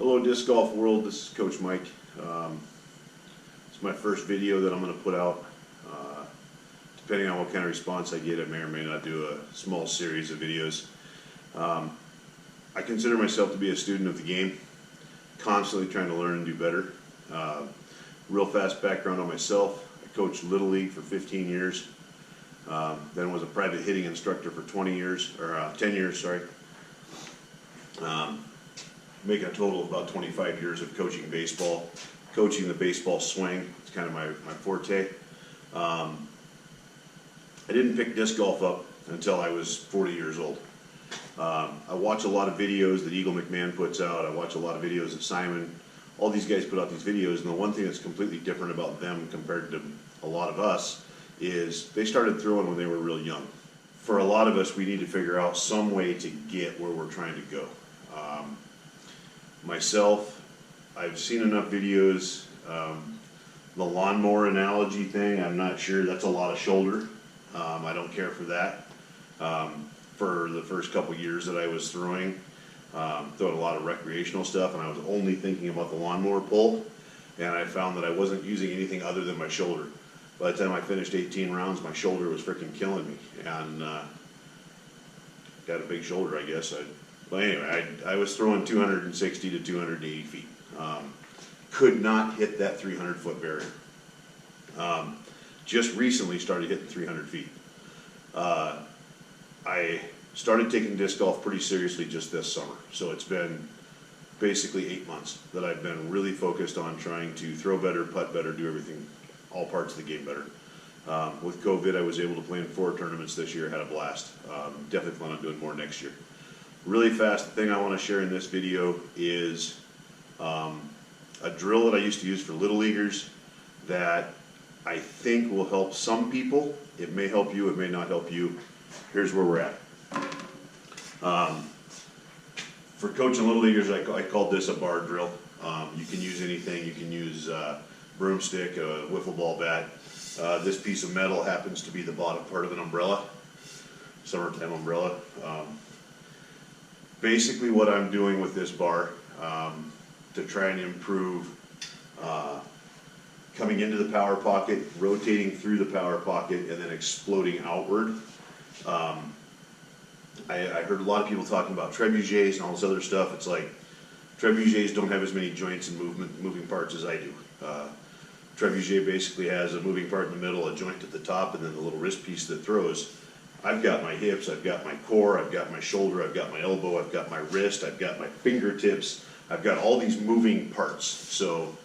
Hello Disc Golf World, this is Coach Mike. It's my first video that I'm going to put out. Depending on what kind of response I get, I may or may not do a small series of videos. I consider myself to be a student of the game, constantly trying to learn and do better. Real fast background on myself. I coached Little League for 15 years, then was a private hitting instructor for 10 years, sorry. Making a total of about 25 years of coaching baseball, coaching the baseball swing. It's kind of my forte. I didn't pick disc golf up until I was 40 years old. I watch a lot of videos that Eagle McMahon puts out. I watch a lot of videos that Simon, all these guys put out these videos, and the one thing that's completely different about them compared to a lot of us is they started throwing when they were real young. For a lot of us, we need to figure out some way to get where we're trying to go. Myself, I've seen enough videos. The lawnmower analogy thing, I'm not sure, that's a lot of shoulder. I don't care for that. For the first couple years that I was throwing a lot of recreational stuff, and I was only thinking about the lawnmower pull, and I found that I wasn't using anything other than my shoulder. By the time I finished 18 rounds, my shoulder was freaking killing me, and got a big shoulder, I guess. But anyway, I was throwing 260 to 280 feet. Could not hit that 300-foot barrier. Just recently started hitting 300 feet. I started taking disc golf pretty seriously just this summer. So it's been basically 8 months that I've been really focused on trying to throw better, putt better, do everything, all parts of the game better. With COVID, I was able to play in 4 tournaments this year, had a blast. Definitely plan on doing more next year. Really fast, the thing I want to share in this video is a drill that I used to use for Little Leaguers that I think will help some people. It may help you, it may not help you. Here's where we're at. For coaching Little Leaguers, I called this a bar drill. You can use anything. You can use a broomstick, a wiffle ball bat. This piece of metal happens to be the bottom part of an umbrella, summertime umbrella. Basically what I'm doing with this bar to try and improve coming into the power pocket, rotating through the power pocket, and then exploding outward. I heard a lot of people talking about trebuchets and all this other stuff. It's like trebuchets don't have as many joints and moving parts as I do. Trebuchet basically has a moving part in the middle, a joint at the top, and then the little wrist piece that throws. I've got my hips, I've got my core, I've got my shoulder, I've got my elbow, I've got my wrist, I've got my fingertips, I've got all these moving parts. So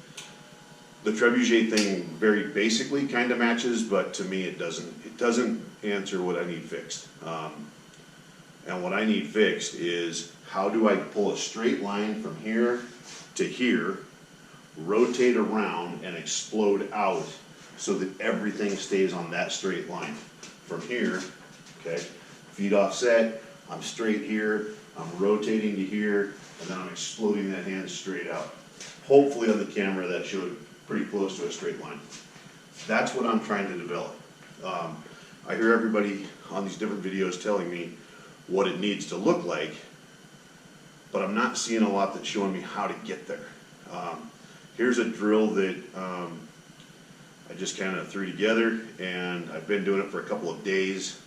the trebuchet thing very basically kind of matches, but to me it doesn't answer what I need fixed. And what I need fixed is how do I pull a straight line from here to here, rotate around and explode out so that everything stays on that straight line. From here, okay, feet offset, I'm straight here, I'm rotating to here, and then I'm exploding that hand straight out. Hopefully on the camera that showed pretty close to a straight line. That's what I'm trying to develop. I hear everybody on these different videos telling me what it needs to look like, but I'm not seeing a lot that's showing me how to get there. Here's a drill that I just kind of threw together, and I've been doing it for a couple of days,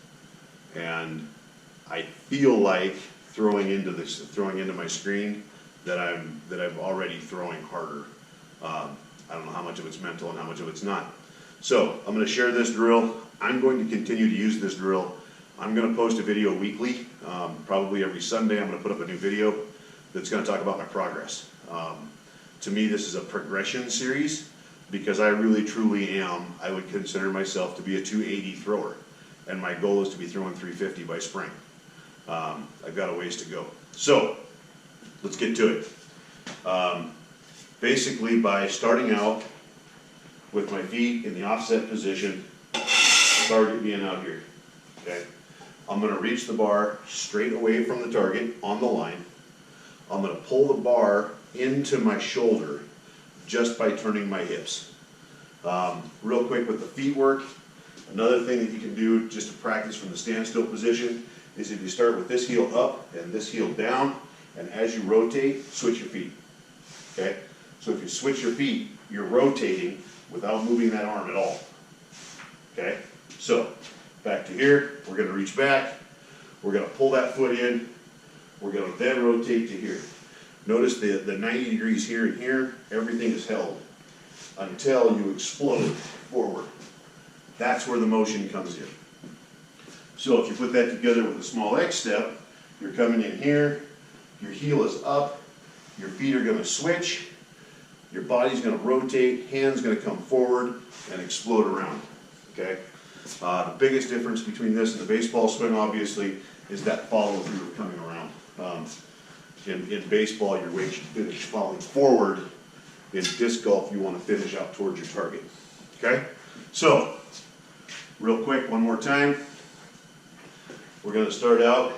and I feel like throwing into my screen that I'm already throwing harder. I don't know how much of it's mental and how much of it's not. So I'm going to share this drill. I'm going to continue to use this drill. I'm going to post a video weekly, probably every Sunday. I'm going to put up a new video that's going to talk about my progress. To me, this is a progression series because I really truly am, I would consider myself to be a 280 thrower, and my goal is to be throwing 350 by spring. I've got a ways to go. So let's get to it. Basically, by starting out with my feet in the offset position, target being out here, okay? I'm going to reach the bar straight away from the target on the line. I'm going to pull the bar into my shoulder just by turning my hips. Real quick with the feet work, another thing that you can do just to practice from the standstill position is if you start with this heel up and this heel down, and as you rotate, switch your feet. okay? So if you switch your feet, you're rotating without moving that arm at all, okay? So, back to here, we're gonna reach back, we're gonna pull that foot in, we're gonna then rotate to here. Notice the 90 degrees here and here, everything is held until you explode forward. That's where the motion comes in. So if you put that together with a small X step, you're coming in here, your heel is up, your feet are gonna switch, your body's gonna rotate, hands gonna come forward and explode around, okay? The biggest difference between this and the baseball swing, obviously, is that follow through coming around. In baseball, your weight should finish falling forward. In disc golf, you want to finish out towards your target, okay? So, real quick, one more time. We're gonna start out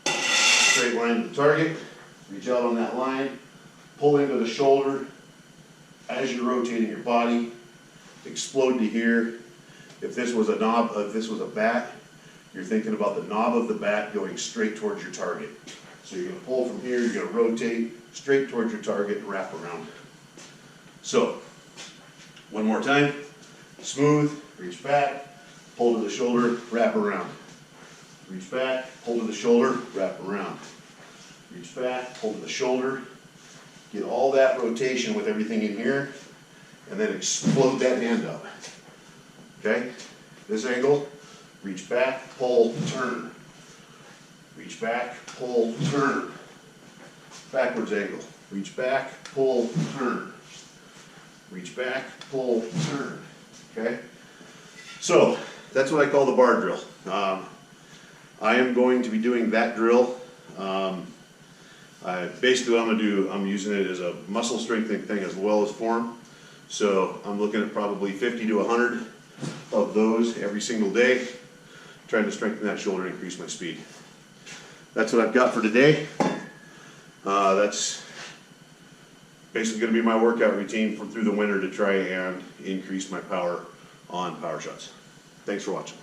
straight line to the target, reach out on that line, pull into the shoulder as you're rotating your body, explode to here. If this was a knob, if this was a bat, you're thinking about the knob of the bat going straight towards your target. So you're gonna pull from here, you're gonna rotate straight towards your target and wrap around. So, one more time, smooth, reach back, pull to the shoulder, wrap around. Reach back, pull to the shoulder, wrap around. Reach back, pull to the shoulder, get all that rotation with everything in here, and then explode that hand up. Okay? This angle, reach back, pull, turn. Reach back, pull, turn. Backwards angle. Reach back, pull, turn. Reach back, pull, turn. Okay? So, that's what I call the bar drill. I am going to be doing that drill. Basically what I'm going to do, I'm using it as a muscle strengthening thing as well as form. So I'm looking at probably 50 to 100 of those every single day, trying to strengthen that shoulder and increase my speed. That's what I've got for today. That's basically going to be my workout routine through the winter to try and increase my power on power shots. Thanks for watching.